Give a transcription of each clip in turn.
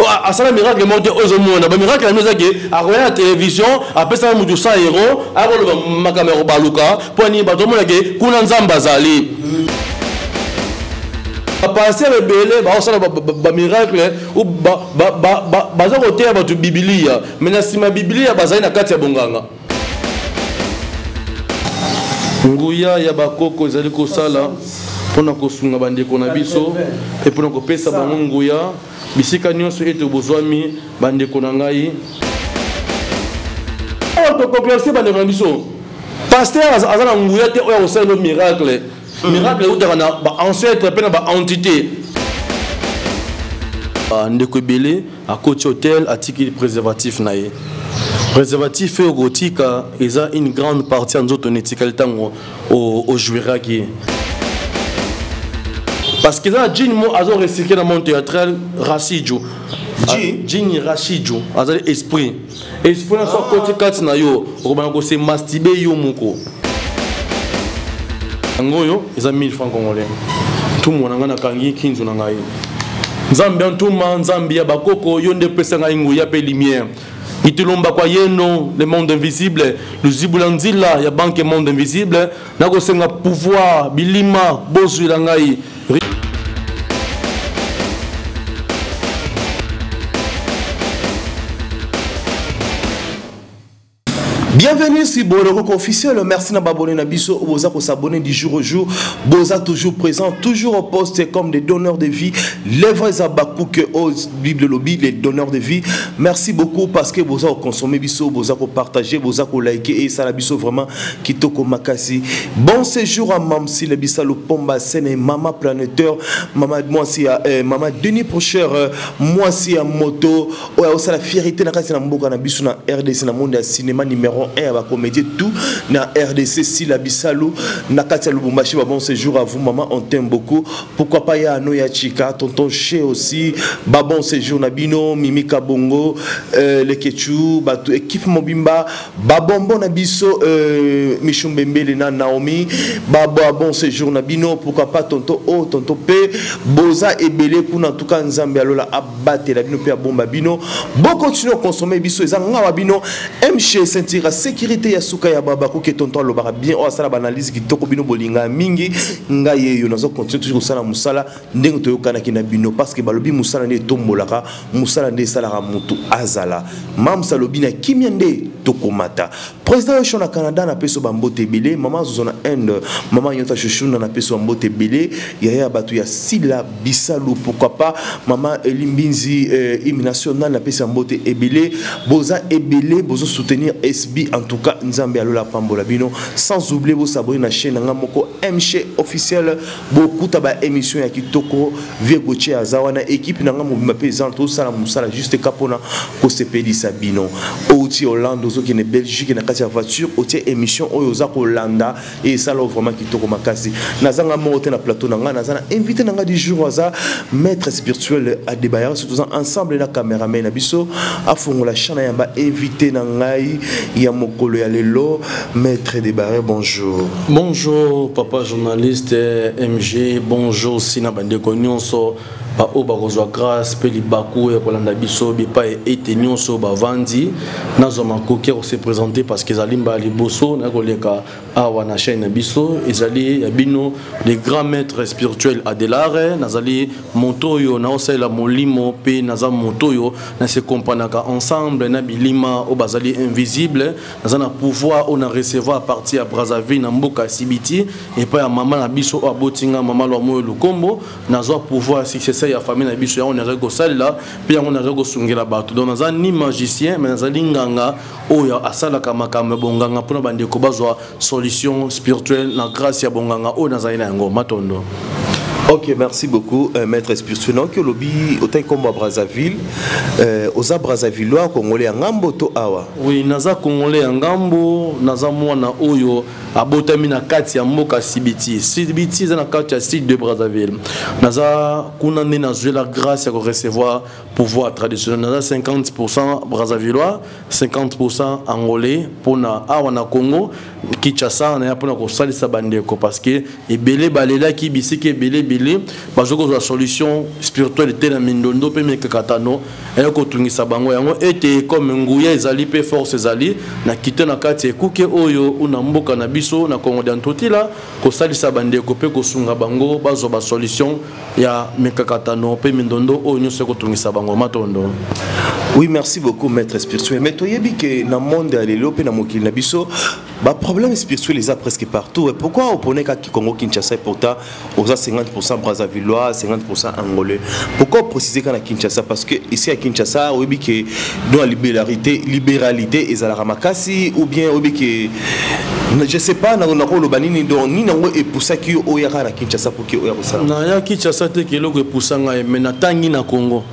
à ça miracle monté aux monde ba miracle nous a que à regarder la télévision après ça mutu 100 euros à le ma caméra baluka pour ni ba to mona que kuna nzamba zali passer rebelle ba ça ba miracle ou ba za côté ba tu biblia mais na sima biblia ba za na kati ya bonganga nguya ya bakoko ezali kosala pona kosunga bandeko na biso et pona kopesa bango nguya bisika nyonso ete bozwami bandeko na ngai to complacer bandeko na biso pasteur azana nguya te oya kosala miracle miracle utaka na ba ancêtre pe na ba entité ndeko ebele akoti hôtel atiki préservatif na ye préservatif et gotika eza une grande partie en zoto netikali tango au joueraki parce que là Jean mo azo recycler dans mon théâtral Rachidjo Jean Rachidjo azali esprit na so côté kati na yo okobana ko se masturber yo moko ngoyo eza 1000 francs congolais tout monde ngana kangi 15 na ngai nzambe ntuma nzambe ya bakoko yo nde pesa ngai nguya pe lumière itilomba kwa yeno le monde invisible le zibulanzila ya banque monde invisible nako senga pouvoir bilima bozu la ngai. Bienvenue sur Boroko officiel. Merci na babonné na biso. Boza ko s'abonner du jour au jour. Boza toujours présent, toujours au poste comme des donneurs de vie. Les vrais abakou que aux Bible lobby, les donneurs de vie. Merci beaucoup parce que boza ko consommer biso, boza ko partager, boza ko liker et ça la biso vraiment kitoko makasi. Bon séjour à Mamsi le bisalo Pomba Sene, maman planétaire, maman moi si maman Denis Procheur, moi si à moto. Ouais, ça la fierté na kasi na mboka na biso na RDC na monde ya cinéma numéro à la comédie tout na RDC si la Bissalo na Katia Lubumbashi bon séjour à vous maman on t'aime beaucoup pourquoi pas ya Noya Chika tonton Che aussi bon séjour na Bino Mimi Kabongo le Ketchu batu équipe Mobimba babombo na biso Michumbembele na Naomi bon séjour na Bino pourquoi pas tonton O tonton P Boza Ebele kuna en tout cas Nzambe alola abattre la Bino pe bomba Bino bon continuer à consommer biso ezanga wa Bino MC Sentira sécurité ya suka ya baba ko ke tonton lo bara bien o sala analyse ki toko bino bolinga mingi nga yeyo nazo continue toujours sala musala ndenge to yokana ki na bino parce que balobi musala ne tombolaka musala ne sala mutu azala mam salobi na kimia nde tokomata président yo na Canada na peso bambote belé maman zona end maman yota chuchuna na peso bambote belé ya batu ya Sila Bisalu pourquoi pas maman Elimbinzi hymne national na peso bambote ebelé boza ebelé bozo soutenir SB en tout cas Nzambe alola pambola bino sans oublier vos abonnés na chaîne nga moko MC officiel beaucoup taba émission ya kitoko Viegoche azawana équipe nga mobimba paysan tout ça la musala juste kapona ko sepelisa bino outi Hollande ozo ki ne Belgique na kati ya voiture outi émission oyo za ko Hollanda et ça là vraiment kitoko makasi nazanga moto na plateau nga nazana invité nga du jour aza maître spirituel à débayer surtout ensemble na caméraman na biso afongola chana yamba invité na ngai ya mokolo ya lelo maître Debaré bonjour. Bonjour papa journaliste MG bonjour sina bandeko nyonso ba oba rozwa grâce pe libaku ya kolanda biso bipa ete nyonso bavandi nazo makoki ko se présenter parce que zalimba liboso na koleka awa na chaîne biso ezali ya bino les grands maîtres spirituels adelare nazali montoyo na osela molimo pe naza montoyo na se kompanaka ensemble na bilima o bazali invisible nazana pouvoir on a recevoir à partir à Brazzaville na mboka Sibiti et pas ya maman na biso abotinga maman lo moyo lukombo nazo pouvoir succès ya famille na biso ya on a rego sala puis on a rego sungela bato donc naza ni magicien mais nazali nganga oyo asala kama kama bonganga pona bandeko bazwa solution spirituelle na grâce ya bonganga oyo nazali na yango matondo. Ok, merci beaucoup, maître spirituel. Donc, le lobby, autant comme à Brazzaville, aux Brazzaville, Congolais en Gambo, to awa. Oui, naza Congolais en Gambo, naza mwana oyo, abotamina kati ya mboka Sibiti. Sibiti, c'est na kati ya site de Brazzaville. Naza kunande na jouer la grâce à recevoir pouvoir traditionnel. Nous avons 50% Brazzavillois, 50% Angolais pour na Congo, Kinshasa, on a pour na salisa bandeko parce que et belé balela qui bisiki belé parce que la solution spirituelle était na mindondo pe mekakatano et ko tungisa bango yango était comme nguya ezali pe force ezali na kité na kati ekuke oyo una mboka na biso na Congo d'Antotila ko salisa bandeko pe ko sunga bango bazo ba solution ya mekakatano pe mindondo oyo nyose ko tungisa bango matondo. Oui, merci beaucoup, maître spirituel. Mais tu sais que dans le monde de l'Europe, dans le monde de problème spirituel, il y a presque partout. Et pourquoi on connaît qu'à Congo Kinshasa, pourtant, on a 50% Brazzavillois, 50% Angolais. Pourquoi préciser qu'à Kinshasa? Parce que ici à Kinshasa, on dit que dans la libéralité, ils ont la ramakasi, ou bien on dit que je ne sais pas, on a le banini, ni et pour ça qu'il y a à Kinshasa pour qu'il y ait ça. Non, il y a Kinshasa qui est pour ça, mais il y a Congo.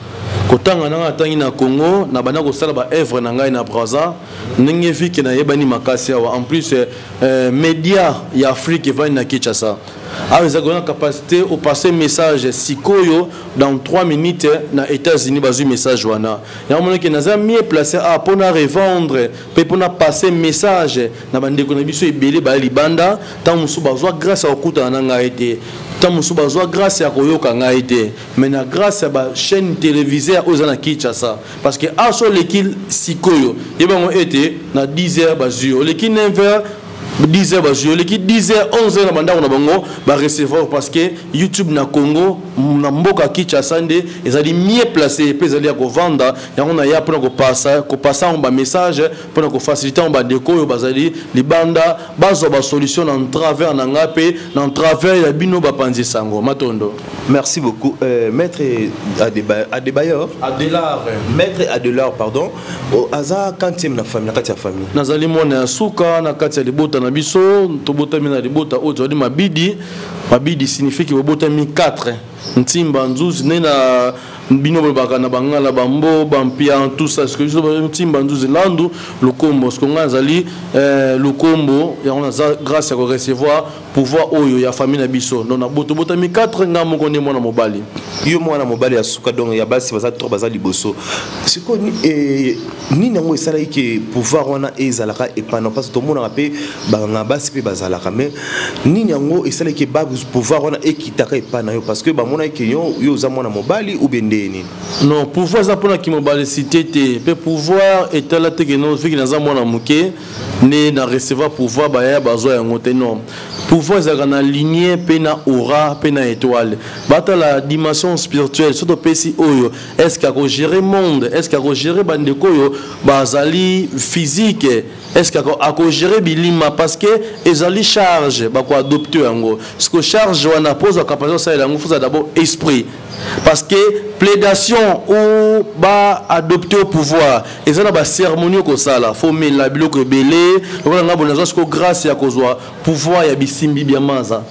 Kotanga na tangi na Congo na bana ko sala ba œuvre na ngai na Brazza ndenge viki na yebani makasi en plus média ya Afrique va na Kinshasa avec une capacité au passer message sikoyo dans 3 minutes na États-Unis bazu message wana ya mona ki naza mieux placé à pour na revendre pe pour na passer message na bandeko na biso ebele ba libanda tant musu bazwa grâce à okuta na ngai te tant musu bazwa grâce à koyoka ngai te mais na grâce à ba chaîne télévisée aux na Kinshasa parce que a so l'équipe sikoyo yebango été na 10h bazu l'équipe 9h 10h bazu l'équipe 10h 11h na banda na bango ba recevoir parce que YouTube na Congo na mboka Kinshasa nde ezali mieux placé pe ezali ko vendre ya on a ya pour ko passer un message pour ko faciliter on ba deko yo bazali libanda bazo ba solution en travers na ngape na travers ya bino ba panzi sango matondo. Merci beaucoup maître Adebayor maître Adelar pardon au hasard quand tu es na famille na kati ya famille nazali mona suka na kati ya libota na biso to bota mina libota o jodi mabidi signifie que bota mi 4 ntimba nzuzi nena bino baka na bangala bambo bampia tout ça ce que je ntimba nzuzi landu lukombo ce qu'on azali lukombo ya on a grâce à recevoir pouvoir oyo ya famille na biso non na boto bota mi 4 nga moko ne mwana mobali yo mwana mobali asuka donc ya basi baza trop baza liboso siko ni nango esala ke pouvoir wana ezalaka epana parce que tout monde rappelle banga basi pe bazalaka mais ni nango esala ke ba pouvoir wana ekitaka epana yo parce que ba mona ke yo za mwana mobali ou bendeni non pouvoir za pona ki mobali cité te pe pouvoir etala te ke no fiki na za mwana muke ne na recevoir pouvoir ba ya bazo ya ngote non pouvoir za kana lignée pe na aura pe na étoile bata la dimension spirituelle surtout pesi oyo est-ce qu'à gérer monde est-ce qu'à gérer bandeko yo bazali physique est-ce qu'à gérer bilima parce que ezali charge ba ko adopter yango ce que charge wana pose capacité ça yango faut d'abord esprit parce que plaidation ou ba adopter au pouvoir et ça na ba cérémonie ko sala faut mais la biloko belé on nga bonazo ce que grâce ya kozwa pouvoir ya bisimbi bia maza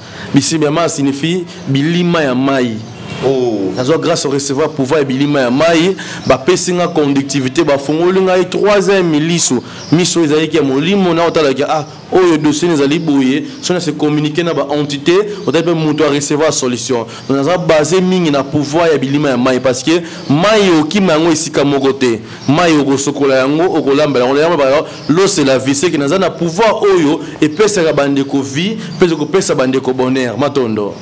signifie bilima ya mai. Oh, nazo grâce au recevoir pouvoir et bilima ya mai ba pesinga conductivité ba fongoli ngai 3e miliso miso ezali ke molimo na otala ke oyo dossier ezali boye sona se communiquer na ba entité otala muto a recevoir solution donc nazo basé mingi na pouvoir ya bilima ya mai parce que mai okima yango esika moko te mai okosokola yango okolamba yango ba lo c'est la vie c'est que nazo na pouvoir oyo et pesa ka bandeko vie pesa ko pesa bandeko bonheur matondo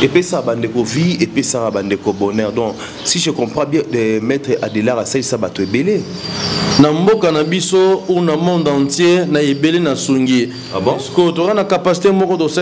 et puis ça bandeko vie et puis ça bandeko bonheur donc si je comprends bien de maître Adelar à ça bato ebele na mboka na biso ou na monde entier na ebele na sungi parce que tu as la capacité moko de ça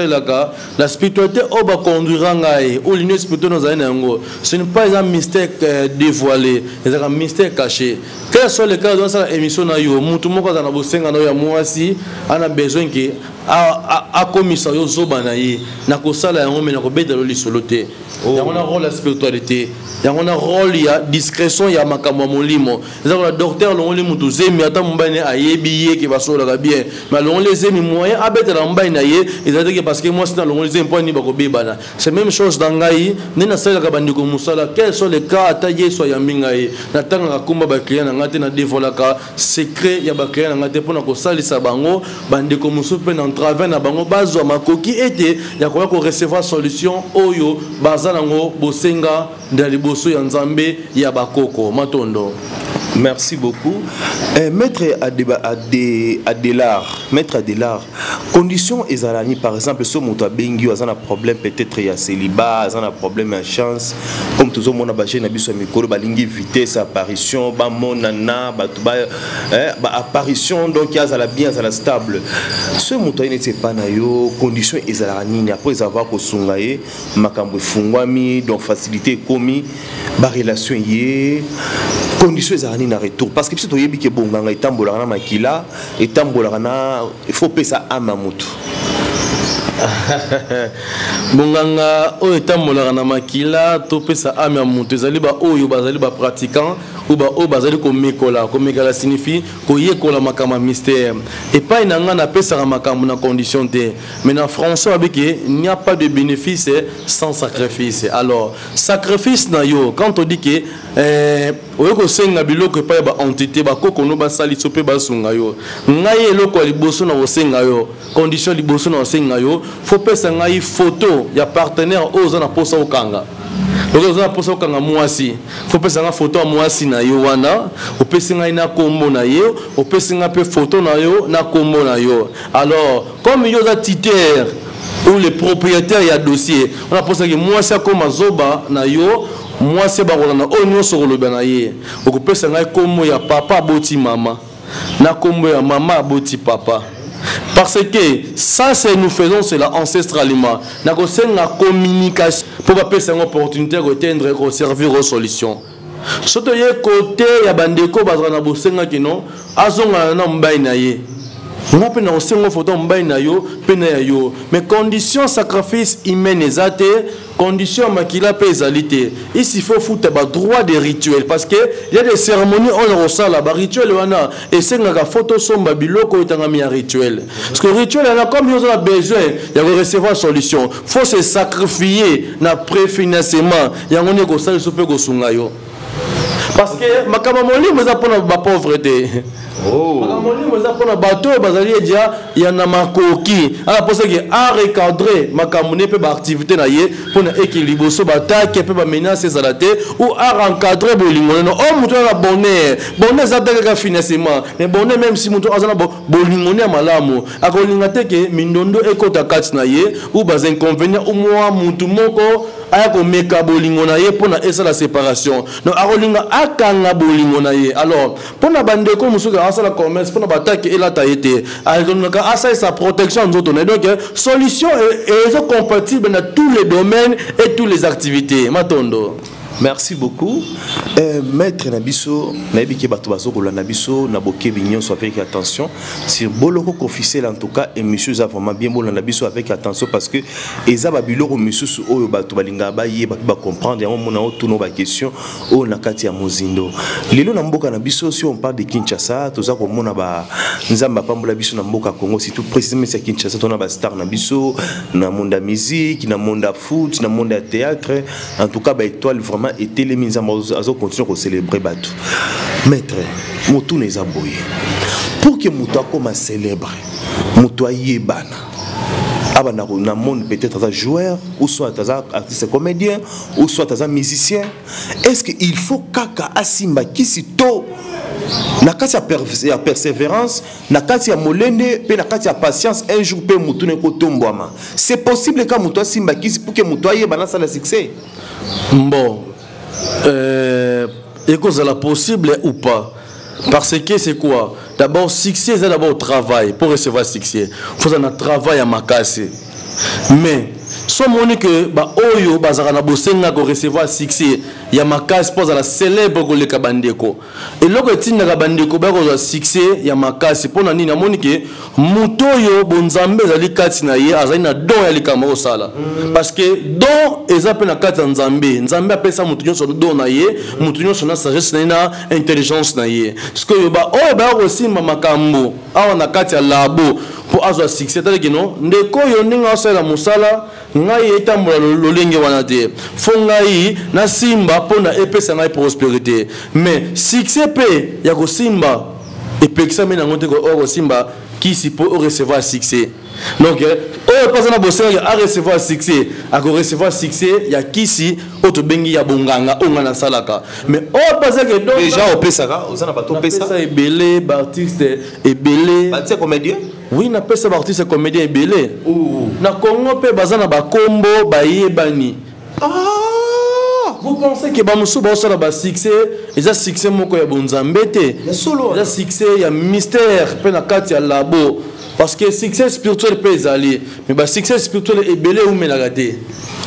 la spiritualité oba conduira ngai ou l'union spirituelle dans un yango ce n'est pas un mystère dévoilé c'est un mystère caché quel soit le cas dans cette émission na yo mutu moko za na bosenga na ya mwasi ana besoin que a komisa yo zoba na ye na ko sala yango me na ko beta lo lisolote ya on a rôle la spiritualité ya on a rôle ya discrétion ya makambo molimo za ko docteur lo ngoli mutu zemi ata mbane ayebi ye ke basola ka bien mais lo ngoli zemi moyen abeta la mbane na ye ezate que parce que moi c'est dans lo ngoli zemi point ni ba ko bebana c'est même chose dans ngai ni na sala ka bandiko musala quels sont les cas ata ye so ya minga ye na tanga kumba ba client na ngate na dévolaka secret ya ba client na ngate pona ko salisa bango bandiko musu pe na travers na bango bazo makoki était ya ko recevoir solution oyo bazanango bosenga ndali boso ya nzambe ya bakoko matondo. Merci beaucoup. Maître Adelar, condition ezalani par exemple ce moto a bengi a un problème peut-être il y a célibat, a un problème à chance comme tout le monde a bagé na biso mikolo balingi vitesse apparition ba monana ba apparition donc il y a la bien à la stable. Ce moto il n'était pas na yo condition ezalani après avoir ko sungaye makambo fungwami donc facilité komi ba relation yé condition ezalani na retour parce que si tu yebi ke bonganga etambola na makila etambola na il faut pesa ama mutu bonganga o etambola na makila to pesa ama mutu ezali ba oyo bazali ba pratiquant ou ba o bazali ko mekola signifie ko yekola makama mystère et pas inanga na pesa makambo na condition te mais na français avec il n'y a pas de bénéfice sans sacrifice. Alors sacrifice na yo quand on dit que oyoko senga biloko pa ba entité ba koko no ba sali sope ba sunga yo ngai eloko liboso na osenga yo condition liboso na osenga yo faut pesa ngai photo ya partenaire oza na posa okanga. Donc oza na posa okanga mwasi faut pesa nga photo ya mwasi na yo wana opesa ngai na kombo na yo opesa nga pe photo na yo na kombo na yo. Alors comme yo za titulaire ou le propriétaire ya dossier on a posa que mwasi akoma zoba na yo moi c'est barolana onyo sur le benaye okupesa ngai komo ya papa boti mama na komo ya mama boti papa parce que ça c'est nous faisons cela ancestralement na ko senga communication pour pas pesa une opportunité de tendre ko servir aux solutions soto ye côté ya bandeko bazana bosenga kino azonga na mbai na ye on a pena osengo photo mbai na yo pena ya yo mais condition sacrifice humaine ezate condition makila pe ezalité ici il faut foutre ba droit des rituels parce que il y a des cérémonies on resala ba rituel wana et senga ka photo somba biloko etanga mi rituel parce que rituel là comme ils ont besoin il y a recevoir solution faut se sacrifier na préfinancement yango ne ko sala sope ko sunga yo parce que makama molimo za pona ba pauvreté. Oh. Makama bateau bazali dia ya na makoki ala posa que a recadrer makamune pe ba activité na ye pona équilibre so batake pe ba menace zalate ou a encadrer bolingo no o muto na bonheur za ka financement mais bonheur même si muto azana bolingo ne malamu akolinga te ke mindondo ekota kati na ye ou ba inconvénient ou moi mutu moko aya ko meka bolingo na ye pona esa la séparation no akolinga akanga bolingo na ye. Alors pona bandeko musuka la commerce pour attaquer et la taille à sa protection nous autres donc solution est compatible dans tous les domaines et toutes les activités matondo. Merci beaucoup. Maître Nabiso, Nabiki Batubazo, Nabiso, Naboke Bignon, avec attention. Sur Boloko officiel en tout cas, et monsieur a vraiment bien bon Nabiso avec attention parce que Ezaba Biloro, monsieur Oyo Batubalinga, Baye, va comprendre, et on a tous nos questions, au Nakati à Mozindo. Lilo Namboka Nabiso, si on parle de Kinshasa, tout ça comme on a Nzamba Pambola Biso Namboka Congo, c'est tout précisément c'est Kinshasa, on a star Nabiso, na monde de musique, na monde de foot, na monde de théâtre, en tout cas, étoile vraiment. Et les mises à continuer à célébrer Batou. Maître, Moutou n'est pas boyé. Pour que Moutou comme célèbre, Moutou aille bana. Abana na monde peut-être un joueur, ou soit un artiste comédien, ou soit un musicien. Est-ce qu'il faut kaka asimba kisito? Na kati ya persévérance, na kati ya molende, pe na kati ya patience, un jour pe Moutou ne kotombwama. C'est possible que Moutou asimba kisi pour que Moutou aille bana ça le succès. Bon. Est-ce que c'est possible ou pas? Parce que c'est quoi? D'abord, succès, c'est d'abord travail. Pour recevoir succès, il faut un travail à ma casse. Mais, si on dit que Oyo, Bazarana Bosenga, pour recevoir succès, il y a ma casse pour la célèbre pour le Kabandeko. Et lorsque tu as Kabandeko, pour succès, il y a ma casse pour la Nina Monique, Moutoyo, Bonzambe, Zali Katinaye, Azana Don Yali Kamaro Sala. Parce que Don est appelé la Kat Nzambe. Nzambe appelle ça Moutonyo son Don Naye, Moutonyo son sagesse Naina, intelligence Naye. Ce que Oyo, aussi Mamakambo, Awana Katia Labo, pour avoir succès. C'est-à-dire que non, Ndeko Yoninga Sala Moussala, ngai etambola lolenge wana te fongai na simba pona epesa ngai prospérité mais succès pe ya ko simba epekisa mena ngote ko simba qui s'y peut recevoir succès. Donc, on passe à bosser à recevoir succès, à recevoir succès, il y a qui si, autre bengi ya bonganga, on a salaka. Mais on passe à que donc déjà au Pesara, on a pas tout Pesara. Ça est belé, artiste est belé. Artiste comédien. Oui, na pesa artiste comédien est belé. Na Congo pe bazana ba combo ba yebani. Vous pensez que Bamoussou va avoir un succès, et ça succès moko ya bonzambete. Il y a succès, il y a mystère, pe na kati ya labo. Parce que succès spirituel peut aller, mais le succès spirituel est belé ou melagate.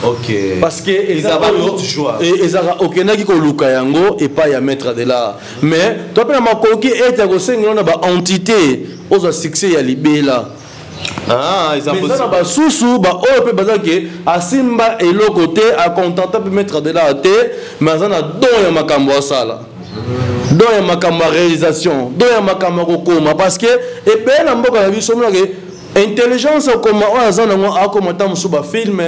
Ok. Parce que ils ont autre joie. Et ils ont aucun qui ko luka yango et pas ya mettre de là. Mais toi pe na makoki et ta ko senga na ba entité, oza succès ya libela. Ah, ils ont mais ça ba sousou ba o pe bazake asimba et le côté à contenter peut mettre de là té, mais ça na don ya makambo sala. Dans un makambo réalisation, dans un makambo kokoma parce que et ben na mboka na biso mona ke intelligence okoma o azana ngo akoma tamusu ba film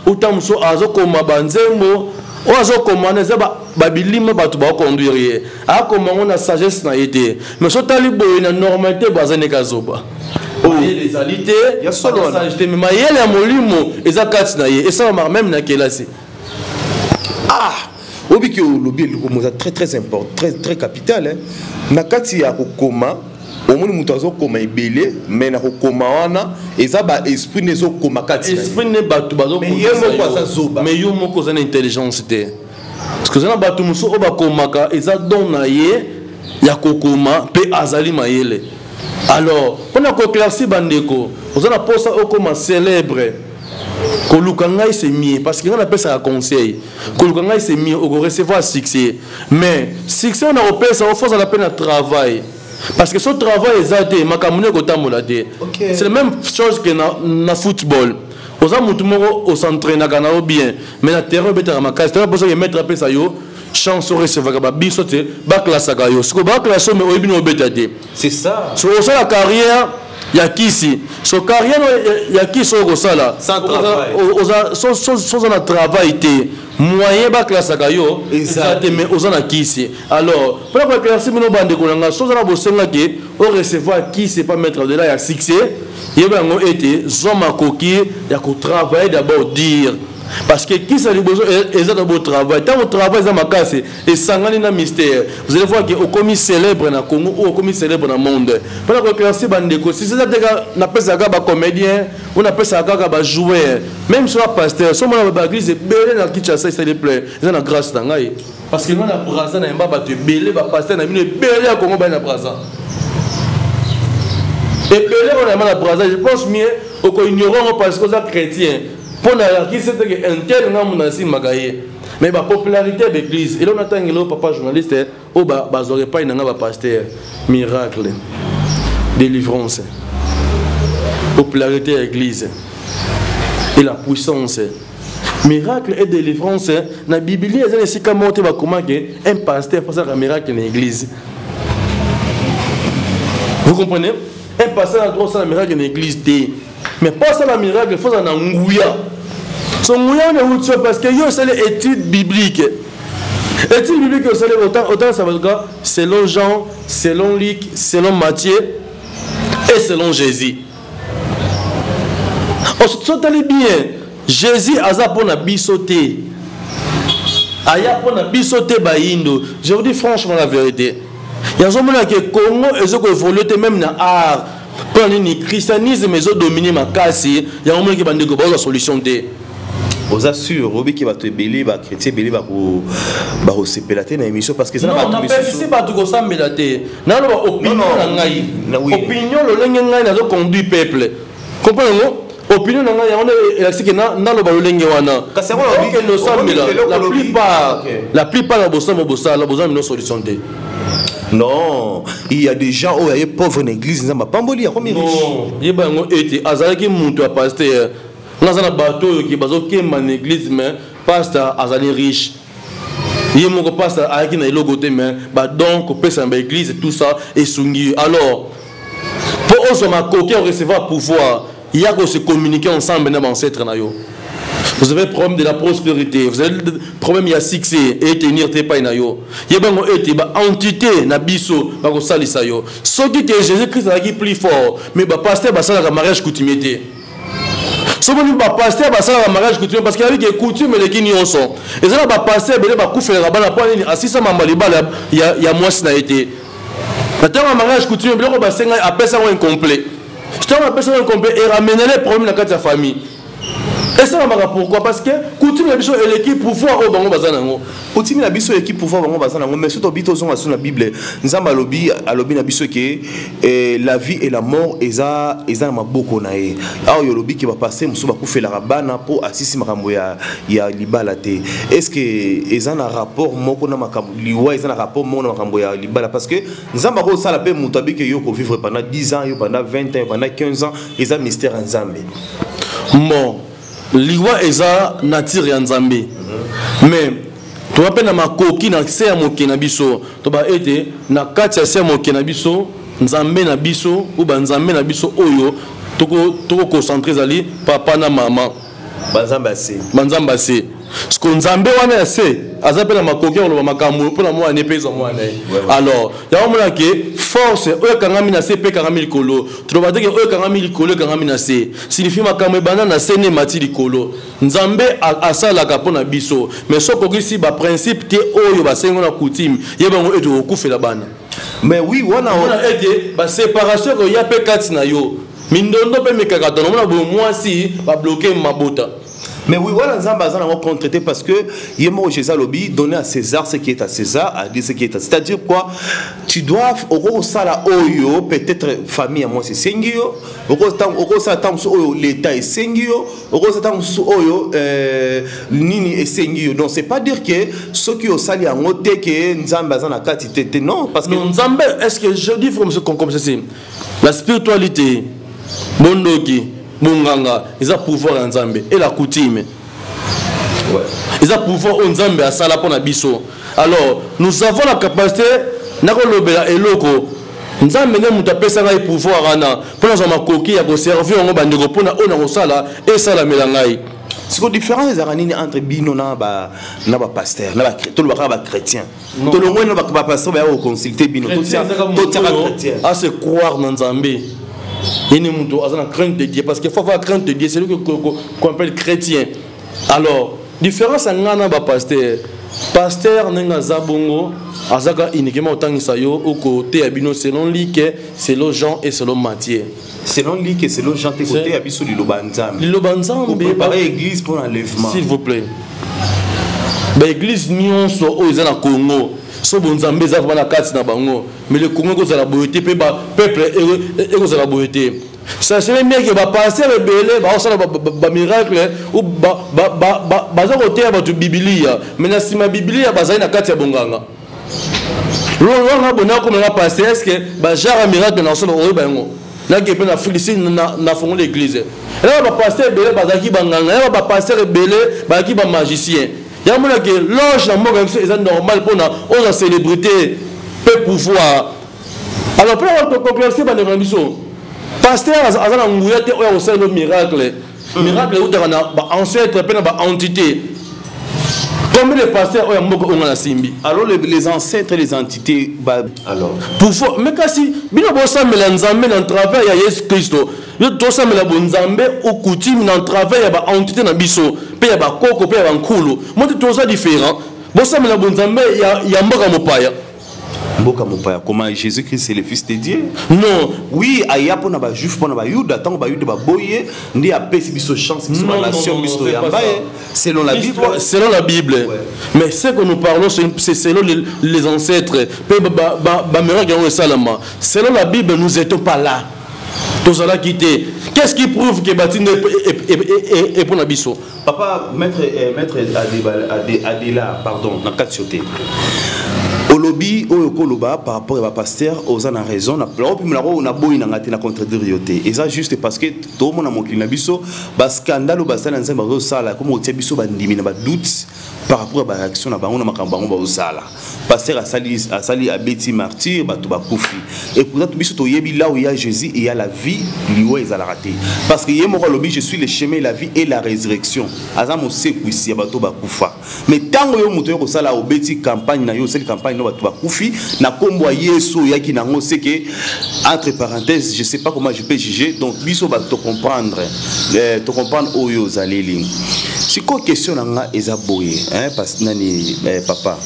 ou tamusu azokoma banzembo o azokoma na za ba bilima batu ba conduire akoma ngo na sagesse na été mais so tali boy na normalité bazane kazoba les alités il y a solo sagesse mais mayele ya molimo eza kati na ye et ça même na kelasi obi ki lobby le très très important, très capital hein. Nakati ya kokoma omoni mutu azokoma ebele mais na kokoma wana eza ba esprit nezo koma kati esprit ne batu bazo mais yemo kwa zoba mais yo moko za intelligence te parce que za batu muso oba komaka eza don na ye ya kokoma pe azali mayele alors on a éclairci bandeko on a posa okoma célèbre Kolukangai c'est mieux parce qu'on appelle ça un conseil. Kolukangai c'est mieux, on recevoir succès. Mais succès on a repéré ça, on force à la peine à travail. Parce que ce travail est zadé, makamune kotamolade. C'est la même chose que na football. Aux gens on s'entraîne à Ghana bien, mais la terrain est à ma case. C'est pour ça que mettre après ça yo. Chance au recevoir ba bisote ba classe ga yo. Ce que ba classe mais obi no betade. C'est ça. Sur la carrière ya kisi so carrière ya kisi au sala sans travail sans un travail te moyen ba classe ka yo exactement mais aux na kisi alors pour la classe mino bande ko nga so na bosenga ke au recevoir kisi pas mettre de là ya succès yeba ngo été zoma koki ya ko travailler d'abord dire parce que qui ça les besoin et un beau travail tant au travail ça m'a cassé et sangani na mystère vous allez voir que au commis célèbre na Congo ou au commis célèbre dans monde pour la classer bandeko si ça na pesa ga ba comédien on appelle ça ga ba joueur même sur la pasteur so mona ba église belé na Kinshasa s'il te plaît ça na grâce na ngai parce que moi na braza na mba ba te belé ba pasteur na mine belé à Congo ba na braza et belé on a na braza je pense mieux au ko ignorant parce que ça chrétien. Pour qui c'est un tel mais la popularité de l'église et là on attend que papa journaliste au bas pas une pasteur miracle délivrance popularité de l'église et la puissance miracle et délivrance na Bible il y a des cas monté comment un pasteur fait un miracle dans l'église vous comprenez un pasteur a droit à un miracle dans l'église mais pas ça le miracle il faut en ngouya son ngouya on est parce que yo c'est l'étude biblique c'est autant ça veut dire selon Jean selon Luc selon Matthieu et selon Jésus on se allez bien Jésus a ça pour na bisoté aya pour na bisoté bayindo je vous dis franchement la vérité il y a un que Congo et ce que évolue même dans art pour le christianisme mais dominer ma casse il y a un moment qui va nous donner la solution de aux assure Robi qui va te béler va chrétien béler va se pélater dans l'émission parce que ça va tout ici pas tout ça mélater non opinion opinion le lengue ngai na conduit peuple comprenez opinion na ngai on est que na lo ba le lengue wana la plupart la bossa la bossa une solution de. Non, il y a des gens où il y a pauvres dans l'église, ils n'ont pas de riches. Non, il y a des gens qui ont pasteur. Dans un bateau qui est dans l'église, mais pasteur Azali riche. Il y a des pasteur qui ont logo mais donc on peut dans l'église tout ça et sungi. Alors, pour eux, on a recevoir pouvoir. Il y a que se communiquer ensemble dans l'ancêtre. Vous avez le problème de la prospérité, vous avez le problème de succès et tenir tes pas nayo. Yebango ete ba entité na biso ba ko salisa yo. Ce qui est Jésus-Christ qui plus fort, mais ba pasteur ba sala mariage coutumier. Ce qui ba pasteur ba sala mariage coutumier parce qu'il y a des coutumes et les qui n'y sont. Et ça ba pasteur ba koufela ba na point assisa mambali ba ya mois na été. Maintenant mariage coutumier ba ba senga appelle ça incomplet. Je t'en appelle ça incomplet et ramener les problèmes dans la famille. Et ça va pourquoi? Parce que coutume la biso et l'équipe pouvoir au bango bazanango. Coutume la biso équipe pouvoir bango bazanango mais surtout bito zonga sur la Bible. Nzamba alobi na biso ke la vie et la mort eza na maboko na ye. Ayo yolobi ki ba passer musu ba kufela rabana po asisi makambo ya libala te. Est-ce que eza na rapport moko na makambo liwa eza na rapport moko na makambo ya libala parce que nzamba ko sala pe mutabi ke yo ko vivre pendant 10 ans, yo pendant 20 ans, pendant 15 ans, eza mystère nzambe. Bon. Liwa eza nature ya nzambe. Mais to appelle na makoki na se ya moke na biso. To ba ete na kati ya se ya moke na biso, nzambe na biso ou ba nzambe na biso oyo toko concentrer zali papa na mama. Banzamba se. Banzamba se. Ce qu'on nzambe wana ya se, azapela makoki oloba makambo pour la moi ne pesa moi na. Alors, ya omona ke force oyo kangami na se pe kangami likolo. To ba deke oyo kangami likolo kangami na se. Signifie makambo bana na se ne mati likolo. Nzambe asala ka pona biso. Mais soko kisi ba principe te oyo ba sengo na coutume, yebango eto okufela bana. Mais oui, wana ete ba séparation ko ya pe kati na yo. Mindondo pe mekakato na bo mwasi ba bloquer mabota. Mais oui, voilà, Nzamba a contre-traité parce que Yemo Jésus Lobby donner à César ce qui est à César, à dire ce qui est à. C'est-à-dire quoi? Tu dois au sala oyo peut-être famille à moi c'est sengio, au sala tam oyo l'état est sengio, au sala tam oyo nini est sengio. Donc c'est pas dire que ceux qui au sali en ote que Nzamba a quantité non parce que Nzamba est-ce que je dis comme ceci la spiritualité bondoki Munganga, ils ont pouvoir en Zambie et la coutume. Ouais. Ils ont pouvoir en Zambie à Salapona Bisso. Alors, nous avons la capacité, Nakolobela et Loko. Nous avons un pouvoir pour nous avoir coquille à servir en bandego pour nous sala et ça la mélangaï. C'est quoi différence entre bino na ba pasteur, na ba tout le ba chrétien. Tout le monde ba pasteur ba consulter bino tout ça chrétien. À se croire dans Zambie. Il y a une crainte de Dieu parce qu'il faut avoir crainte de Dieu, c'est lui qu'on appelle chrétien. Alors, différence entre pasteur. Pasteur n'est zabongo, azaka uniquement autant que ça yo au côté abino selon lui que selon Jean et selon Matthieu. Selon lui que selon Jean te côté abiso lilobanzam. Lilobanzam be par église pour enlèvement. S'il vous plaît. L'église nyonso o ezana Congo. So bonzambe za na kati na bango mais le Congo ko za la boyauté peuple et ko za la boyauté ça c'est bien que ba passer rebelle ba osala ba miracle ou ba za côté ba tu biblia mais na sima biblia ba za na kati ya bonganga lo na bona ko na passer est-ce que ba jara miracle na osala o ba ngo na ke pe na Philistine na fongo l'église là ba passer rebelle ba za ki banganga là ba passer rebelle ba ki ba magicien. Il y a que l'ange est normal pour la célébrité, peut pouvoir. Alors, pour la conclusion, pasteur a un miracle. Miracle, où il y a ancêtre, une entité. Combien de pasteurs ont la simbi? Alors, les ancêtres et les entités. Alors. Pour mais si bien en travail à Jésus Christ. Yo tosa mela bonzambe au coutume dans travail ya ba entité na biso pe ya ba koko pe ya ba nkulu moi tosa différent bosa mela bonzambe ya mboka mopaya comment Jésus-Christ est le fils de Dieu? Non, oui, aya pona ba juif pona ba yuda tant ba yuda ba boye ndi a pesi biso chance biso relation biso ya bae selon la Bible. Selon la Bible. Ouais. Mais ce que nous parlons c'est selon les ancêtres pe ba miracle en salama. Selon la Bible nous étions pas là. Qu'est-ce qui prouve que Batine est pour Nabiso? Papa, maître Adela, pardon, dans 4 sautés. Au lobby, au Koloba, par rapport à pasteur, aux en a raison, on a beau na contre-dérioté. Et ça, juste parce que tout le monde a manqué Nabiso, parce que scandale au bassin, comme au Tiabiso, bandimi, na doute. par rapport à la réaction na bango na makambo bango ba osala pasteur asali abeti martyr bato bakufi et pourtant biso to yebi là où il y a Jésus il y a la vie liwa ezala raté parce que yemo lobi je suis le chemin la vie et la résurrection azamo seku ici bato bakufa mais tango yo moto yo kosala obeti campagne na yo c'est campagne no bato bakufi na kombo Yesu yaki nango c'est que entre parenthèses je sais pas comment je peux juger donc biso bato comprendre oyo zaleli c'est quoi question nanga ezaboye hein parce que nani papa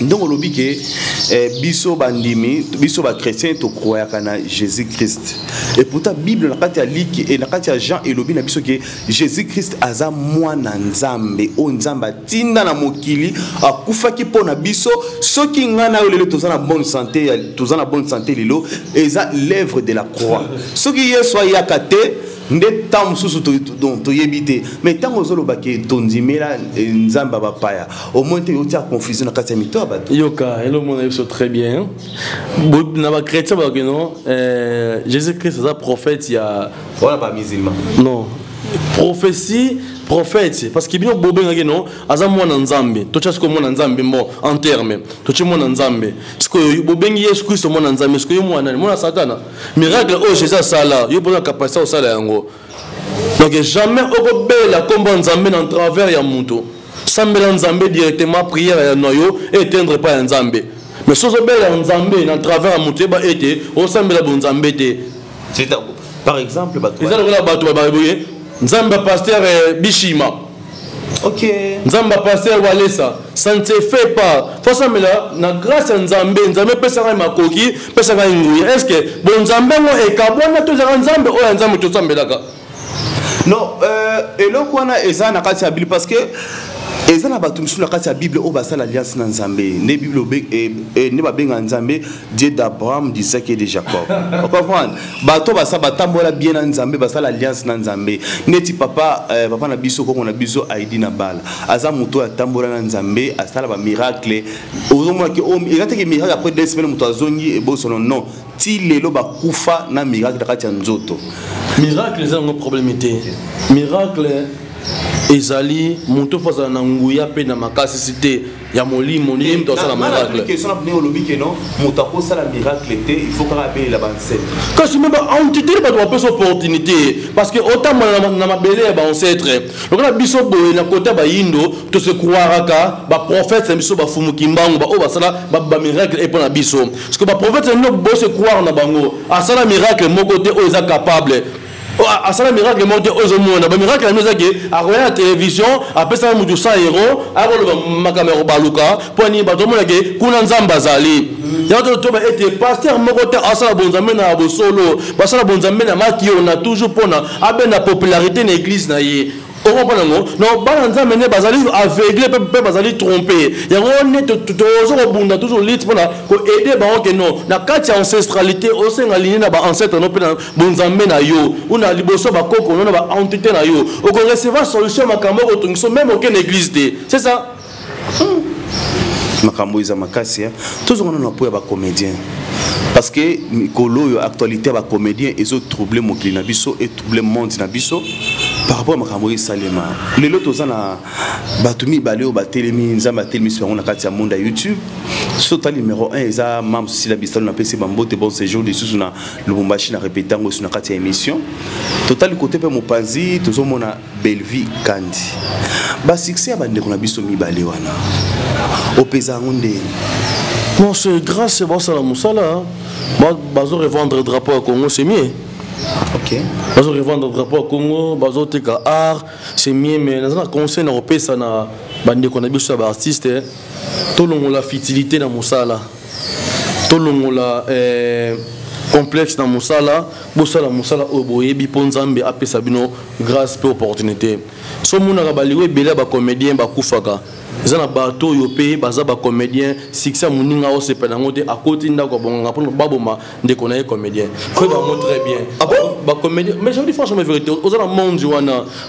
donc on lobby que biso bandimi biso ba chrétien to croire kana Jésus Christ et pourtant Bible na kati ya liki et na kati ya Jean et lobby na biso que Jésus Christ aza mwana nzambe o nzamba tinda na mokili akufaki pona biso soki ngana yo lelo tozana bonne santé lelo eza l'œuvre de la croix soki Yesu ayakate nde tam susu to yebite mais tant ozolo bake tondimela nzamba bapaya au moins te yotia confusion na kati ya mito abato yoka hello mon ami très bien na ba chrétien ba non Jésus Christ est un prophète il y a voilà pas musulman non prophétie prophète parce que bien bobenga non aza mwana nzambe to chasko mwana nzambe mo en terme to chi mwana nzambe siko bobengi Yesu Kristo mwana nzambe siko mwana satana miracle oh Jésus sala yo bona capacité au sala yango donc jamais au bela comme nzambe en travers ya muto sambela nzambe directement prière ya noyo et éteindre pas nzambe mais sozo bela nzambe en travers ya muto ba été au sambela bon nzambe té c'est par exemple bato Nzamba pasteur Bishima. Ok. Nzamba pasteur Walesa. Ça ne se fait pas. Faut ça mais là, na grâce à Nzambe, Nzambe pesa ka makoki, pesa ka ngui. Est-ce que bon Nzambe mo e kabona to za Nzambe o Nzambe to Nzambelaka? Non, et là quoi na eza na kati ya Bible parce que eza na bato misusu na kati ya Bible o basala alliance na Nzambe. Ne Bible ne ba benga Nzambe Dieu d'Abraham, d'Isaac et de Jacob. Vous comprenez? Bato basa batambola bien na Nzambe basala alliance na Nzambe. Neti papa na biso ko na biso aidi na bala. Aza muto ya tambola na Nzambe asala ba miracle. Ozomona ke o irate ke miracle après 2 semaines muto azongi e bosono non. Ti lelo ba kufa na miracle na kati ya nzoto. Miracle c'est un problémité. Miracle ezali monto faza na nguya pe na makasi cité ya molimo ni mto sala miracle. La question na lobi ke non moto ko sala miracle té il faut ka be la ancêtre. Quand tu me ba entité ba doit pas opportunité parce que autant na mabele ba ancêtre. Donc na biso boye na côté ba yindo to se croiraka ba prophète c'est biso ba fumu kimbango ba o ba sala ba miracle et pour na biso. Parce que ba prophète no bo se croire na bango. A sala miracle mo côté o eza capable. À ça, le miracle est monté aux hommes. Le miracle est monté à la télévision, après ça, il y a 100 euros, après ma caméra baluka, pour n'y avoir tout le monde qui est Kounanzam Bazali. Il y a d'autres qui étaient pasteurs, Mokote, Asala Bonzamena, Abosolo, Basala Bonzamena, Maki, on a toujours pour la popularité de l'église. Non, Balanza mené Bazali aveuglé, peut Bazali trompé. Il y a un toujours lit pour aider que non. La carte ancestralité au sein de l'lignée ancêtre non Bonzamé na yo. On a liboso ba koko on a entité na yo. On recevoir solution makambo au même aucune église. C'est ça. Makambo iza makasi toujours on a pour ba comédien. Parce que Mikolo, l'actualité va comédien et autres troubles mon clinabiso et troubles monde nabiso par rapport à Makamori Salema. Les autres gens na batumi baleo batelemi nzamba telemi sur on a katia monde à YouTube. Surtout numéro 1 eza mam si la bistol na PC bambote bon séjour de sous na Lubumbashi na répétant sur na katia émission. Total côté pe mopanzi toujours mona Belvi Kandi. Ba succès a bande na biso mi balé wana. Opeza ngonde. Non, c'est grâce à ça la Moussala. Bazo revendre drapeau au Congo, c'est mieux. Ok. Bazo revendre drapeau au Congo, bazo teka art, c'est mieux. Mais dans un conseil européen, ça na bande qu'on a vu sur l'artiste. Tout le monde la fertilité dans Moussala. Tout le monde la complexe dans Moussala. Moussala Moussala oboye biponzambe apé sabino grâce pour opportunité. So mona kabaliwe bela ba comédien ba kufaka. Ils ont un bateau, ils payent, ils ont un comédien, succès, ils ont un comédien, à côté de ils ont un comédien. Très bien. Ah bon? Comédien. Mais je dis franchement la vérité, ils ont un monde, il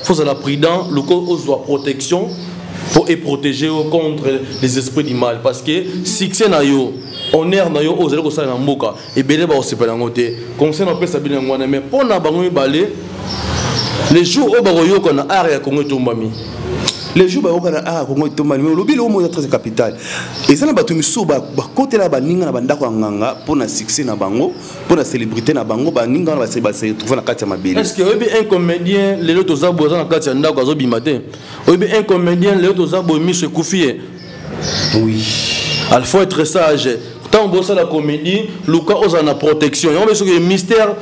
faut être prudent, le corps doit protection pour protéger contre les esprits du mal. Parce que succès, on est dans yo, ils ont un moka, et bien, ils ont un côté. Conseil, on peut s'habiller en mais pour nous, les jours où on a art et Congo Tombami. les jours ba ah Congo tomba mais lobi le mot très capital et ça na batu miso ba côté là ba ninga na banda ko nganga pour na succès na bango pour na célébrité na bango ba ninga ba se trouver na kati ya mabele. Est-ce que obi un comédien les autres zabo na kati ya ndako azo bimate obi un comédien les autres zabo miso kufie? Oui, il faut être sage. Tant on bosse la comédie, Luca ose en protection. On veut que le mystère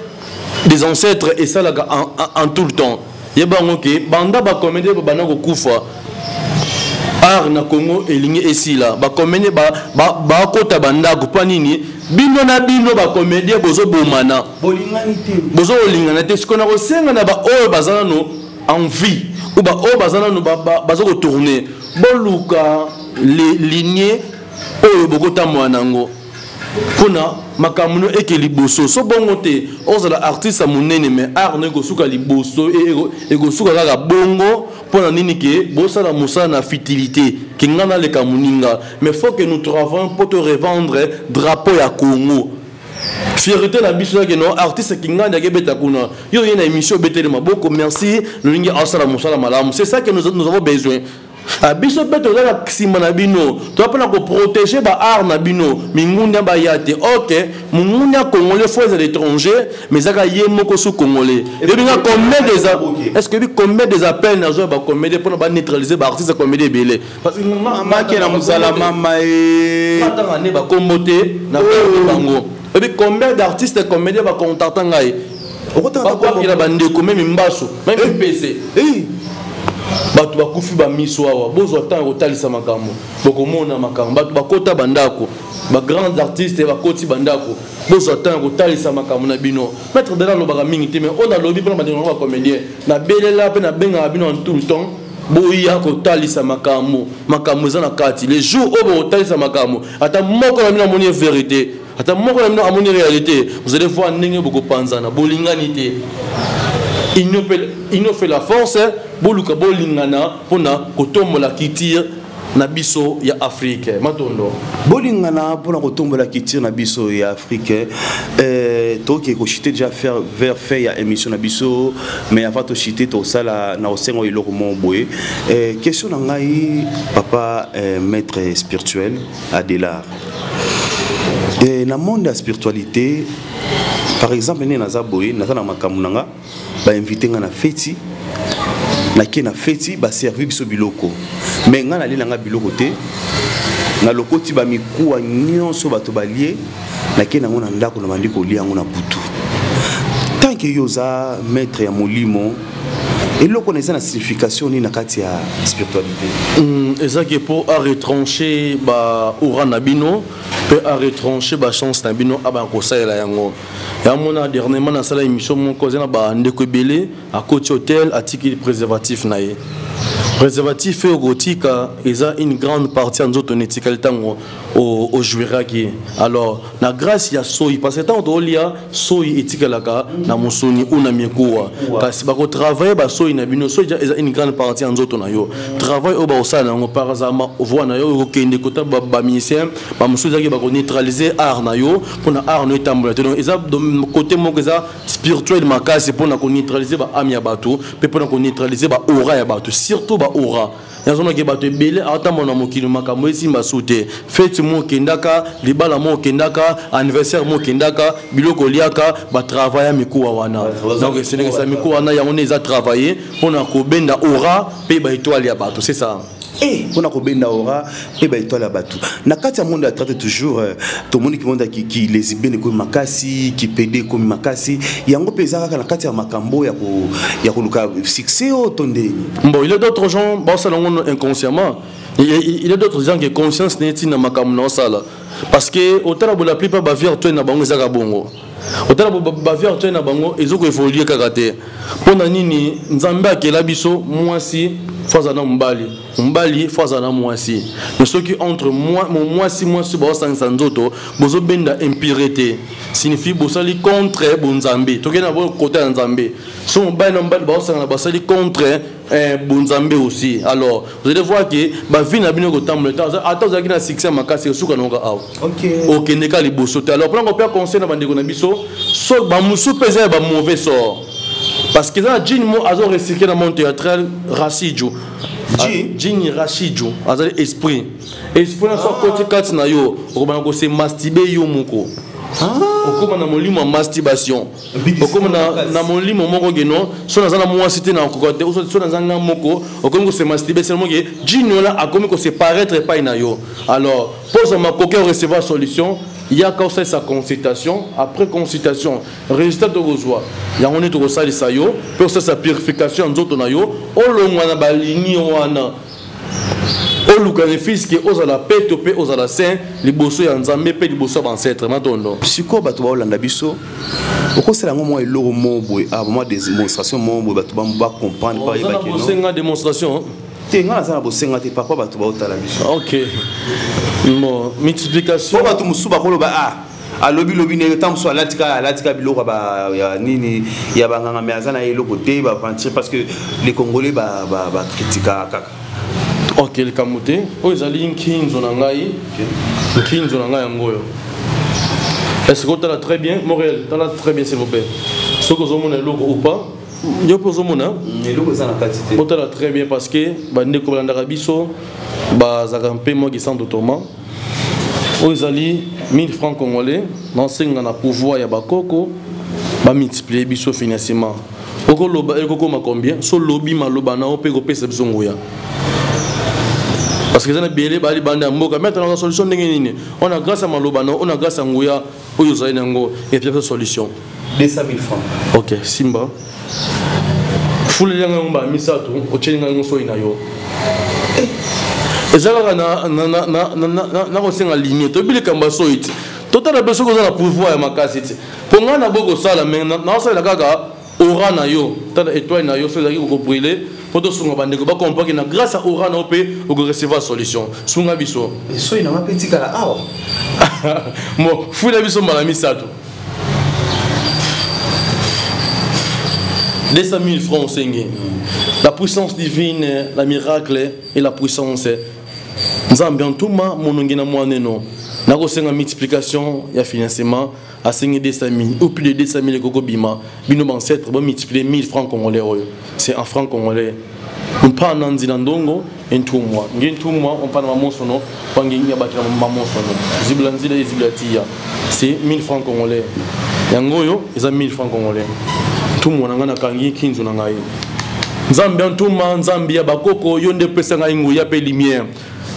des ancêtres et ça là en tout le temps. Yeba ngoke banda ba comédie ba bana ko kufa. Art na Congo elingi esila ba comédie ba kota banda ko panini bino na bino ba comédie bozo bomana. Bolinganité. Bozo olinganité ce qu'on a resenga na ba o bazana no envie ou ba o bazana no bazo ko tourner. Bon Luca les lignées oyo bokota mwanango kuna makamuno eke liboso so bongo te ozala artiste monene mais art ne gosuka liboso e gosuka kaka bongo pona nini ke bosala musala na futilité kingana le kamuninga mais faut que nous travaillons pour te revendre drapeau ya Congo fierté na biso que non artiste kingana ke beta kuna yo yena émission betele maboko merci lolingi asala musala malamu c'est ça que nous avons besoin. Abiso beto la simba na bino to apena ko protéger ba art na bino mingunda ba yate OK mungunda congolais faut à l'étranger mais zaka yemoko sous congolais et binga combien des est-ce que combien des appels na zo ba comédie pour ba neutraliser ba artiste comédie belé parce que mama ke na musala mama e matanga ne ba kombote na bango et puis combien d'artistes comédiens ba contacter ngai okotanga ko ila bande ko même mbaso même PC batu bakufi ba miso awa bozo tan kotalisa makambo bokomona makambo batu bakota bandako ba grands artistes bakoti bandako bozo tan kotalisa makambo na bino maître de la lobaka mingi te mais on a lobby pour ba comédien na belela pe na benga bino en tout le temps boya kotalisa makambo za na kati les jours où kotalisa makambo ata moko na bino moni vérité ata moko na bino amoni réalité vous allez voir ndenge bokopanzana bolinganité. Il nous fait la force, boluka bolingana pona kotombo la kitire na biso ya Afrique. Matondo. Bolingana pona kotombo la kitire na biso ya Afrique. To ki ko chité déjà faire ya émission na biso mais avant to chité to sala na osengo iloko mon boye. Question na ngai papa maître spirituel Adélard. Et na monde la spiritualité par exemple né na zaboye na na makamunanga ba invité nga na feti na ki na feti ba servir biso biloko mais nga na lina nga biloko te na lokoti ba mikuwa nyonso bato balie na ki na ngona ndako na bandiko lia ngona butu tant que yoza maître ya molimo et loko na na signification ni na kati ya spiritualité ezaki pour à retrancher ba urana bino peut à retrancher ba chance na bino aba ko saela yango ya mona dernièrement na sala émission mon cousin na ba ndeko belé à côté hôtel article préservatif na ye préservatif et gotika eza une grande partie en zoto netikal tango au joueraki alors na grâce ya soyi parce que tant olia soyi etikalaka na musoni ou na miekuwa kasi bako travailler ba soyi na bino soyi eza une grande partie en zoto na yo travail au ba osala ngo par exemple voix na yo okende kota ba musicien ba musuza ki bako neutraliser art na yo pour na art no etambola donc eza côté moko eza spirituel makasi pour na ko neutraliser ba âme ya bato pe pour na ko neutraliser ba aura ya bato surtout aura yazona ke bato belé atamona mokili makambo esimba sute fête mo kendaka libala mo kendaka anniversaire mo kendaka biloko liaka ba travailler mikuwa wana donc c'est que ça mikuwa wana ya on eza travailler on a ko benda aura pe ba étoile ya bato c'est ça. Et on a combien aura et ben toi là-bas tout. Na kati ya monde traite toujours tout le monde qui monde qui les ibene comme makasi qui pédé comme makasi yango pesa ka na kati ya makambo ya ko luka succès au tonde. Bon il y a d'autres gens bon ça l'on inconsciemment il y a d'autres gens qui conscience n'est na makambo na sala parce que au tala la plupart ba vie toi na bango zaka bongo au tala ba vie toi na bango ezoko évoluer kaka te pona nini nzambe akela biso mwasi fazana mbali fazana mwasi mais ce qui entre moi mon mwasi ba sangisa nzoto bozo benda impureté signifie bosali contre bonzambe tokena bo côté nzambe so mbali ba sangana basali contre bonzambe aussi alors vous allez voir que ba vie na bino ko tamble attends za kina succès makasi suka nonga aw OK neka liboso te alors prendre pas conseil na bandeko na biso so ba musu pesa ba mauvais sort parce que ça Jin mo azo recycler dans mon théâtral Rachidjo Jin Rachidjo azali esprit na so côté kat na yo okobana ko se masturber yo moko okoma na molimo masturbation okoma na molimo moko geno so na zana mo cité na kokote so na zanga moko okoma ko se masturber seulement que Jin là akomi ko se paraître pas na yo alors pose ma coquin recevoir solution. Il y a quand sa consultation, après consultation, résultat de vos joies. Il y a on est au salle sayo, pour ça sa purification en autres nayo, o lo mwana balini wana. O lukane fils qui ose la paix topé ose la saint, les bosso ya nzambe pe les bosso ancêtre matondo. Psycho bato ba olanda biso. Oko sela ngo mo eloro mo boy, a moment des démonstrations mo boy bato ba comprendre pas ba kino. C'est une démonstration. Tenga na bosenga te papa bato ba otala biso. OK. Bon, multiplication. Ba bato musuba ko loba alobi lobi ne tam so alatika biloko ba ya nini ya banganga mais azana eloko te ba penser parce que les Congolais ba critica kaka. OK, le kamuté. O ezali nkinzo na ngai. Nkinzo na ngai ngoyo. Est-ce que tu as très bien Montréal, tu as très bien s'il vous plaît. Ce que vous avez logo ou pas yo pozo mona eloko za na quantité. Tu as très bien parce que bande ko landa biso ba za rampe mo qui sans d'automat. Ozali 1000 francs congolais dans singa na pouvoir ya bakoko ba multiplier biso financement. Oko loba eko ma combien so lobi maloba na ope ko pesa biso ngoya. Parce que ça na biele bali bande mboka mettre la solution ndenge nini. On a grâce à maloba na on a grâce à ngoya oyo za nango et puis solution 200 000 francs. OK, Simba. Fule yanga ngomba misato ochenga ngoso inayo. Ezala na kosenga ligne to bile kamba so it. Total beso ko za na pouvoir ya makasi ti. Ponga na boko sala mais na sala kaka ora na yo. Tata étoile na yo so zaki ko brûler. Poto sunga bande ko ba comprendre que na grâce à ora na opé o ko recevoir solution. Sunga biso. So ina mapeti kala awa. Mo fule biso mala misato. 200 000 francs sengé. La puissance divine, la miracle et la puissance. Nous avons bien tout ma monongena moaneno. Nous avons une multiplication et un financement à 200 000 ou plus de 200 000 koko bima. Bino ancêtre va multiplier 1000 francs congolais. C'est en francs congolais. On parle dans Zinandongo et tout mois. Tout mois on parle de maman sono, pangi ya bakira maman sono. Ziblanzila et ziblatia. C'est 1000 francs congolais. Yangoyo, ils ont 1000 francs congolais. Tout le monde a kangi kinzo na ngai. Nzambe ntuma nzambe ya bakoko yonde pesa ngai nguya pe lumière.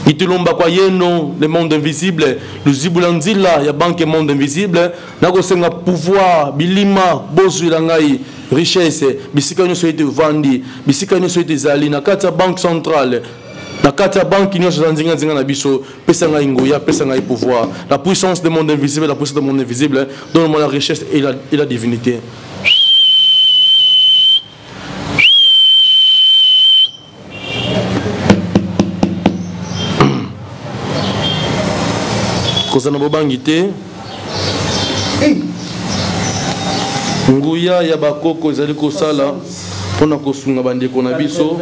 Itulomba kwa yeno le monde invisible, le zibulanzila ya banque monde invisible, na ko senga pouvoir bilima bozu la ngai richesse, bisika nyo ete vandi, bisika nyo ete zali na kata banque centrale. Na kata banque nyo zanzinga zinga na biso, pesa ngai nguya, pesa ngai pouvoir. La puissance du monde invisible, la puissance du monde invisible, donne-moi la richesse et la divinité. Kozana bobangité nguya ya bakoko ezali kosala pona kosunga bandeko na biso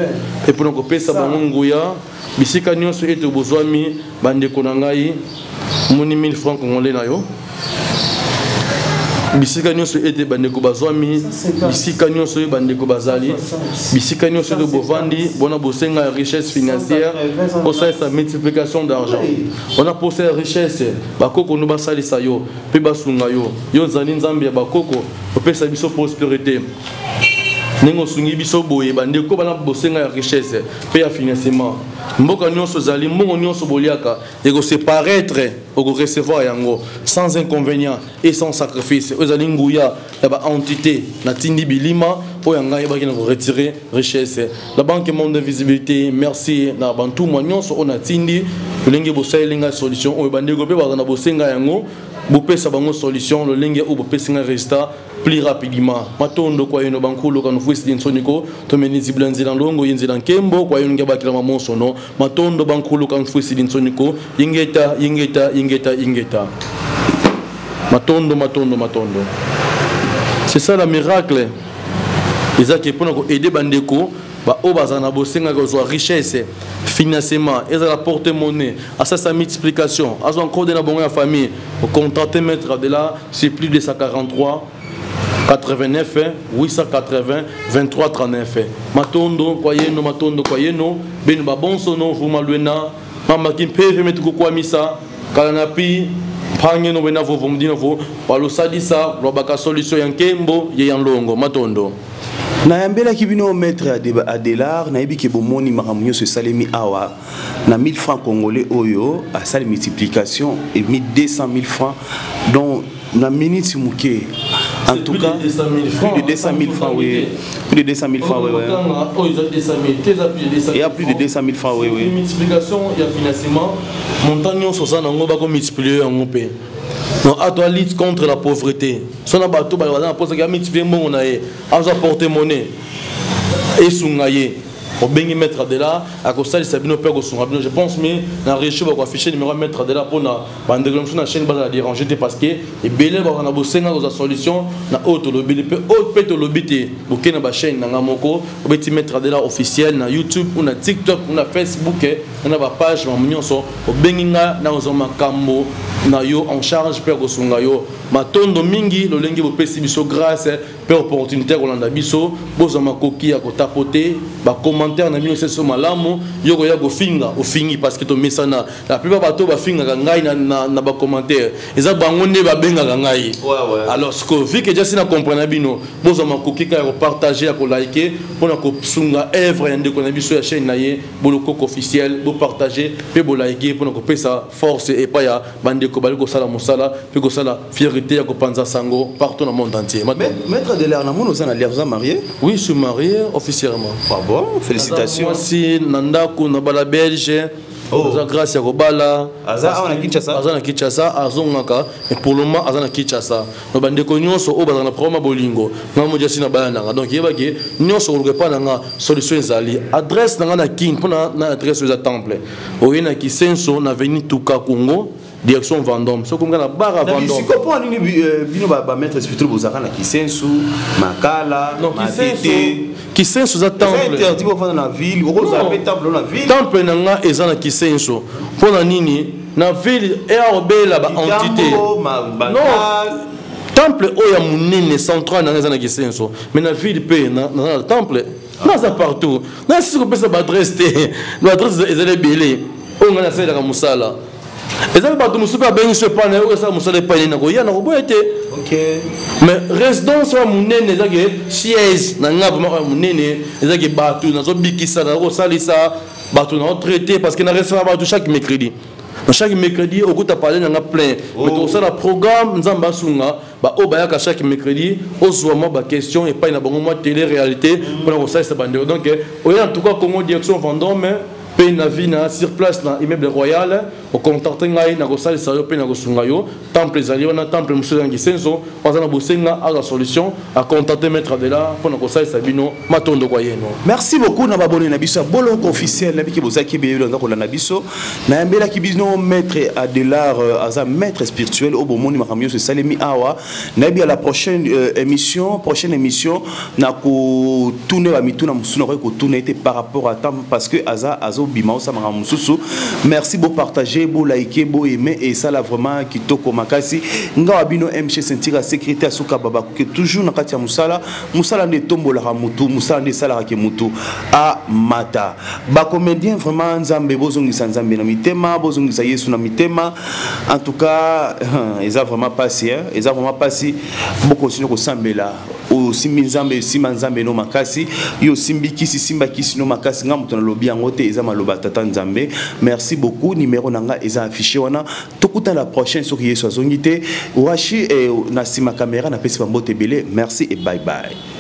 et pona kopesa bango nguya bisika nyonso ete bozwami bandeko na ngai moni 1000 francs congolais na yo bisika nyonso ete bandeko bazwami bisika nyonso bandeko bazali bisika nyonso de bovandi bona bosenga richesse financière pour ça sa multiplication d'argent on a posé richesse bakoko no basalisa yo pe basunga yo yo zali nzambe ya bakoko opesa biso prospérité nengo sungi biso boye bandeko bana bosenga ya richesse pe ya financement mboka nyonso zali mbongo nyonso boliaka eko se paraître oko recevoir yango sans inconvénient et sans sacrifice ozali nguya ya ba entité na tindi bilima po yanga yebaki na ko retirer richesse la banque monde invisibilité merci na bantu nyonso ona tindi lenge bosayelinga solution o bandeko pe ba na bosenga yango bopesa bango solution le lenge o bopesinga résultat plus rapidement matondo kwa yeno bankulu kanu fuisi dinsoniko to menizi blanzila longo yinzila nkembo kwa yeno ngabakila mamonso no matondo bankulu kanu fuisi dinsoniko yingeta matondo c'est ça le miracle ezaki pona ko aider bandeko ba obazana bosenga ko zo richesse financement et la porte monnaie à sa multiplication à son encore de la bonne famille au contrat maître de là c'est plus de 143 89 880 23 39 matondo kwa yeno beno babonso no vuma lwena mama kimpeve metuko kwa misa kala napi pange no bena vo vumdina vo walo sadisa robaka solution yankembo ye yanlongo matondo na yambela kibino maître Adelar na yebi ke bomoni maramunyo se salemi awa na 1000 francs congolais oyo a sali multiplication et 200 000 francs donc na minute mouké en tout cas plus de 200 000 francs oui plus de 200 000 francs oui il y a plus de 200 000 francs oui oui multiplication il y a financement montagne sur ça nango ba ko multiplier en opé non à toi lutte contre la pauvreté son abato ba na pose ga multiplier mon na e a apporter monnaie et sungaye au bengi mettre de là à cause ça sabino père sunga je pense mais na réussir ba ko afficher numéro mettre de là pour na bande sur na chaîne ba la déranger parce que et belé ba na bosenga ko solution na auto lobby pe auto pe to lobby bokena ba chaîne na ngamoko obeti mettre de là officiel na YouTube ou na TikTok ou na Facebook na ba page ma nyonso au bengi nga na ozoma kambo na yo en charge père ko sunga yo matondo mingi lo lengi bo pesi biso grâce pe opportunité ko landa biso bozoma koki ya ko tapoter ba commentaire na mino seso malamu yo ko ya ko finga o fingi parce que to mesana la plupart bato ba finga ngai na ba commentaire eza bango nde ba benga ngai alors ce que vu que déjà na comprendre bino bozoma koki ka ko partager ko liker pona ko sunga œuvre yande ko na biso ya chaîne na ye boloko officiel bo partager pe bo liker pona ko pesa force et pas ya bande ko bali ko sala mosala pe ko sala fierté ya ko panza sango partout dans le monde entier. Maître Adelar, vous êtes marié? Oui, je suis marié officiellement. Ah bon? Félicitations. Moi aussi, Nandaku, Nabala Belge. Grâce à Robala. Azana Kinshasa. Azana Kinshasa, Azongaka. Et pour le moment, Azana Kinshasa. Nous avons des cognos au bas dans la promo Bolingo. Nous avons déjà signé Balananga. Donc, il y a des nous sur le pas dans solution Zali. Adresse dans la King pour na adresse aux temple. Au y a qui senso na veni Tuka Congo. Direction Vendôme. C'est comme la barre à Vendôme. Si comprend ni bino ba mettre spirituel bozaka na Kisensu, Makala, Matete. Kisensu za temple. C'est interdit pour faire dans la ville. Vous avez temple dans la ville. Temple nanga eza na Kisensu. Pona nini na ville et obela ba entité. Non. Temple oya munene central nanga eza na Kisensu. Mais na ville pe na temple. Na za partout. Na si ko pesa ba adresse te. L'adresse ezele belé. On nga na sala ka musala. Et ça va nous super bien se prendre et ça nous allait pas y nagoya na robo été OK mais résidence wa munene za ke siège na ngaba ma munene za ke batu na zo bikisa na ro salisa batu na traité parce que na restaurant batu chaque mercredi au coup tu parler na plein mais tout ça le programme nzamba sunga ba o ba ya chaque mercredi au soir ba question et pas na bango moi télé réalité pour na ça ça bande donc en tout cas Congo direction Vendôme pe na vina sur place na immeuble royal au contacter ngai na ko sala sa yo pe na ko sunga yo temple zali wana temple muso ngi senso bazana bosenga a la solution à contacter maître Adelar pour na ko sala sa bino matondo kwa yeno. Merci beaucoup na babone na biso boloko officiel na biki bozaki be yo ndako na biso na mbela ki bino maître Adelar aza maître spirituel au bomoni makamyo se salemi awa na bi à la prochaine émission na ko tourner ba mituna musuna ko tourner était par rapport à temps parce que azo bimao sa manga mususu. Merci beau partager beau liker beau aimer et ça là vraiment kitoko makasi nga wabino MC Sentira sécurité asuka baba que toujours na kati ya musala ne tombola mutu musala ne sala ke mutu a mata ba comédien vraiment nzambe bozongisa nzambe na mitema bozongisa Yesu na mitema en tout cas ils a vraiment passé beaucoup sino ko sambela o simbi nzambe sima nzambe no makasi yo simbi kisi simba kisi no makasi nga mutu na lobi yango te eza maloba tata nzambe. Merci beaucoup numéro nanga eza affiché wana tokuta la prochaine sur Yesu azongite washi na sima caméra na pesi bambote belé. Merci et bye bye.